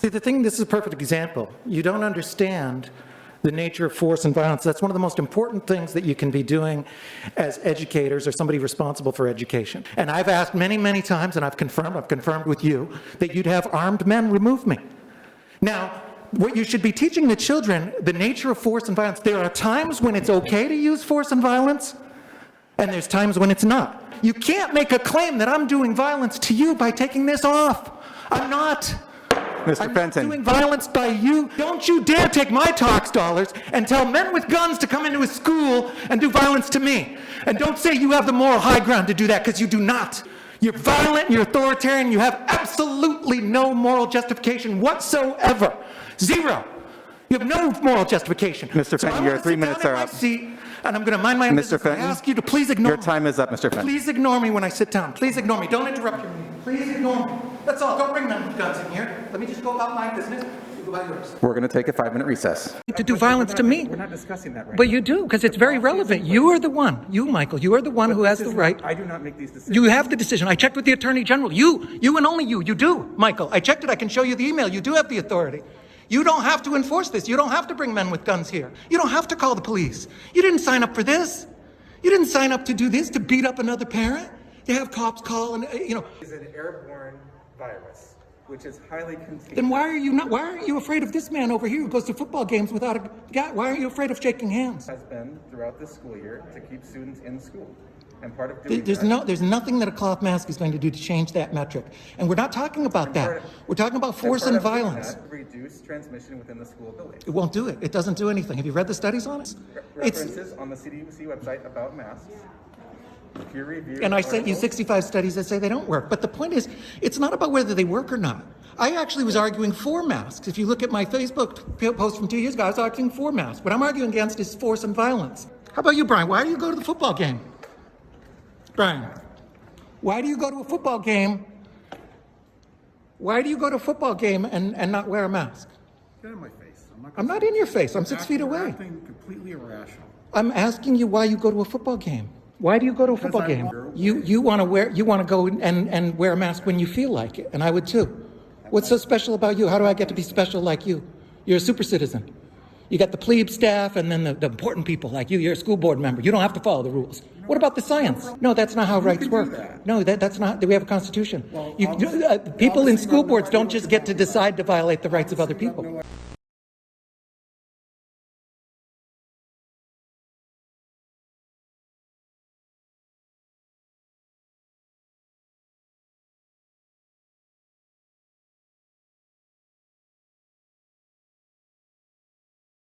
See, this is a perfect example. You don't understand the nature of force and violence. That's one of the most important things that you can be doing as educators or somebody responsible for education. And I've asked many, many times, and I've confirmed with you, that you'd have armed men remove me. Now, what you should be teaching the children, the nature of force and violence. There are times when it's okay to use force and violence, and there's times when it's not. You can't make a claim that I'm doing violence to you by taking this off. I'm not. Mr. Fenton. I'm doing violence by you. Don't you dare take my tax dollars and tell men with guns to come into a school and do violence to me. And don't say you have the moral high ground to do that, because you do not. You're violent, you're authoritarian, you have absolutely no moral justification whatsoever. Zero. You have no moral justification. Mr. Fenton, your 3 minutes are up. And I'm going to mind my own business. Mr. Fenton, I ask you to please ignore me. Your time is up, Mr. Fenton. Please ignore me when I sit down. Please ignore me. Don't interrupt your meeting. Please ignore me. That's all. Don't bring men with guns in here. Let me just go about my business. You go about yours. We're going to take a 5-minute recess. To do violence to me. We're not discussing that right But you do, because it's very relevant. You are the one. You, Michael, you are the one who has the right. I do not make these decisions. You have the decision. I checked with the Attorney General. You and only you. You do, Michael. I checked it. I can show you the email. You do have the authority. You don't have to enforce this. You don't have to bring men with guns here. You don't have to call the police. You didn't sign up for this. You didn't sign up to do this, to beat up another parent, to have cops call and, It's an airborne virus, which is highly contagious. Then why aren't you afraid of this man over here who goes to football games without a guy? Why aren't you afraid of shaking hands? Has been throughout the school year to keep students in school. And part of doing There's nothing that a cloth mask is going to do to change that metric. And we're not talking about that. We're talking about force and violence. Reduce transmission within the school building. It won't do it. It doesn't do anything. Have you read the studies on it? References on the CDC website about masks. Peer review. And I sent you 65 studies that say they don't work. But the point is, it's not about whether they work or not. I actually was arguing for masks. If you look at my Facebook post from 2 years ago, I was arguing for masks. What I'm arguing against is force and violence. How about you, Brian? Why do you go to the football game? Brian, why do you go to a football game? Why do you go to a football game and not wear a mask? Get in my face. I'm not in your face. I'm 6 feet away. Acting completely irrational. I'm asking you why you go to a football game. Why do you go to a football game? You want to go and wear a mask when you feel like it, and I would too. What's so special about you? How do I get to be special like you? You're a super citizen. You got the plebe staff and then the important people like you. You're a school board member. You don't have to follow the rules. What about the science? No, that's not how rights work. No, that's not. We have a constitution. People in school boards don't just get to decide to violate the rights of other people.